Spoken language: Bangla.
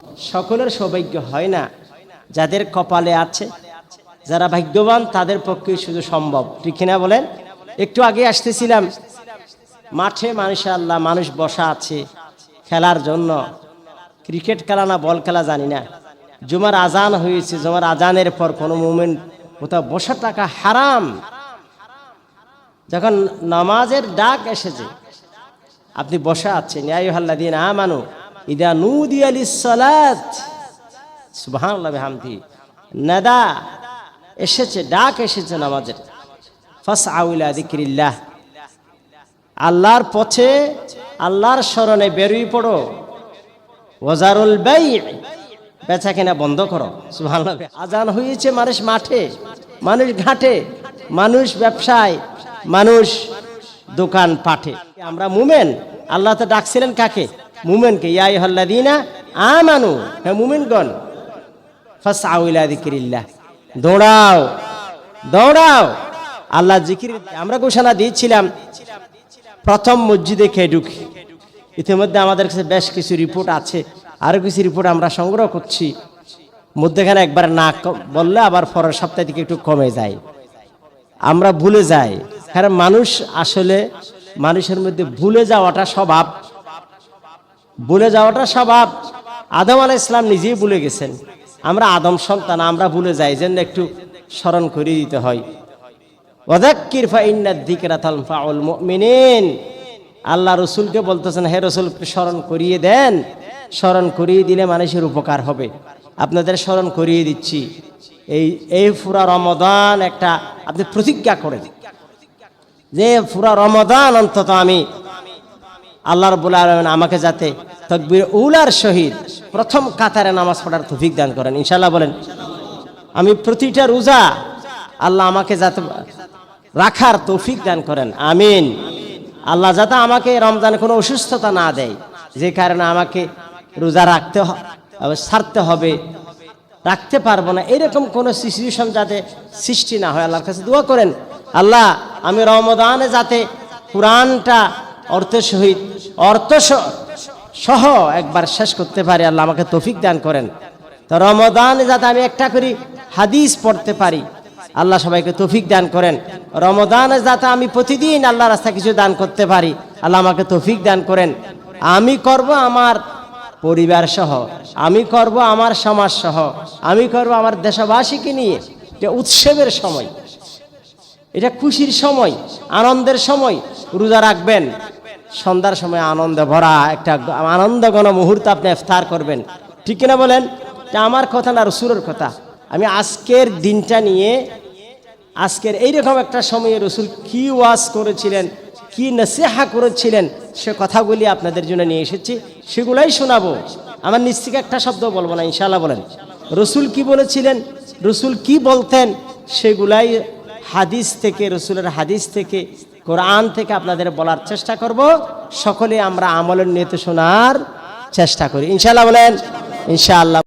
সকলের সৌভাগ্য হয় না, যাদের কপালে আছে, যারা ভাগ্যবান তাদের পক্ষে শুধু সম্ভব, ঠিক কিনা বলেন? একটু আগে আসতেছিলাম, মাঠে মাশাআল্লাহ মানুষ বসা আছে খেলার জন্য। ক্রিকেট খেলা না বল খেলা জানি না, জুমার আজান হয়েছে, জুমার আজানের পর কোনো মুমিন কোথাও বসা টাকা হারাম। যখন নামাজের ডাক এসেছে, আপনি বসা আছেন, ইয়া আইয়ুহাল্লাযীনা আমানু ইযা নুদিয়া লিস-সালাত, সুবহানাল্লাহি ওয়া বিহামদিহি, নাদা এসেছে, ডাক এসেছে নামাজের, ফাসআউ ইলা যিকরিল্লাহ, আল্লাহর পথে, আল্লাহর শরণে বেরিয়ে পড়ো। ওয়াজারুল বাই', বেচা কেনা বন্ধ করো। সুবহানাল্লাহ। আজান হয়েছে, মানুষ মাঠে, মানুষ ঘাটে, মানুষ ব্যবসায়, মানুষ দোকান পাঠে। আমরা মুমিন, আল্লাহ তো ডাকছিলেন কাকে? মুমিনকে। ইয়া আইয়ুহাল্লাযীনা আমানু, হে মুমিনগণ, ফাসআউ ইলা যিকরিল্লাহ, দৌড়াও দৌড়াও আল্লাহ জিকির। আমরা ঘোষণা দিয়েছিলাম প্রথম মসজিদে খেয়ে ঢুকি। ইতিমধ্যে আমাদের কাছে বেশ কিছু রিপোর্ট আছে, আরো কিছু রিপোর্ট আমরা সংগ্রহ করছি। মধ্যেখানে একবার না বললে আবার পরের সপ্তাহ থেকে একটু কমে যায়, আমরা ভুলে যাই। কারণ মানুষ আসলে, মানুষের মধ্যে ভুলে যাওয়াটা স্বভাব, ভুলে যাওয়াটা স্বভাব। আদম আলাইহিস সালাম নিজেই ভুলে গেছেন, আমরা আদম সন্তান, আমরা ভুলে যাই, জন্য একটু স্মরণ করিয়ে দিতে হয়। ওয়াযাক্কির ফাইন্নাদ যিকরা তানফাউল মুমিনিন, আল্লাহ রসুলকে বলতেছেন, হে রসুল স্মরণ করিয়ে দেন, স্মরণ করিয়ে দিলে মানুষের উপকার হবে। আপনাদের স্মরণ করিয়ে দিচ্ছি, এই পুরা রমাদান একটা আপনি প্রতিজ্ঞা করেন যে পুরা রমাদান অন্তত আমি আল্লাহ রাব্বুল আলামিন আমাকে যাতে তাকবীর উলার সহিত প্রথম কাতারে নামাজ পড়ার তৌফিক দান করেন, ইনশাআল্লাহ বলেন। আমি প্রতিটা রোজা আল্লাহ আমাকে যাতে রাখার তৌফিক দান করেন, আমিন। আল্লাহ যাতে আমাকে রমজানে কোনো অসুস্থতা না দেয়, যে কারণে আমাকে রোজা ছাড়তে হবে, রাখতে পারবো না, এরকম কোনো সিচুয়েশন যাতে সৃষ্টি না হয়, আল্লাহর কাছে দোয়া করেন। আল্লাহ, আমি রমাদানে যাতে কোরআনটা অর্থের সহিত, অর্থ সহ একবার শেষ করতে পারি, আল্লাহ আমাকে তৌফিক দান করেন। তো রমাদানে যাতে আমি একটা করে হাদিস পড়তে পারি, আল্লাহ সবাইকে তৌফিক দান করেন। রমাদানে যাতে আমি প্রতিদিন আল্লাহর রাস্তায় কিছু দান করতে পারি, আল্লাহ আমাকে তৌফিক দান করেন। আমি করব আমার পরিবার সহ, আমি করব আমার সমাজ সহ, আমি করব আমার দেশবাসীকে নিয়ে। এটা উৎসবের সময়, এটা খুশির সময়, আনন্দের সময়। রোজা রাখবেন, সন্ধ্যার সময় আনন্দে ভরা একটা আনন্দঘন মুহূর্ত আপনি ইফতার করবেন, ঠিক কিনা বলেন? এটা আমার কথা না, রাসূলের কথা। আমি আজকের দিনটা নিয়ে, আজকের এইরকম একটা সময়ে রাসূল কি ওয়াজ করেছিলেন, কি নসিহা করেছিলেন, সে কথাগুলি আপনাদের জন্য নিয়ে এসেছি, সেগুলাই শোনাবো। আমার নিজ থেকে একটা শব্দ বলবো না, ইনশাআল্লাহ বলেন। রাসূল কি বলেছিলেন, রাসূল কি বলতেন, সেগুলাই হাদিস থেকে, রাসূলের হাদিস থেকে, কোরআন থেকে আপনাদের বলার চেষ্টা করব। সকলে আমরা আমলের নিয়তে শোনার চেষ্টা করি, ইনশাআল্লাহ বলেন, ইনশাআল্লাহ।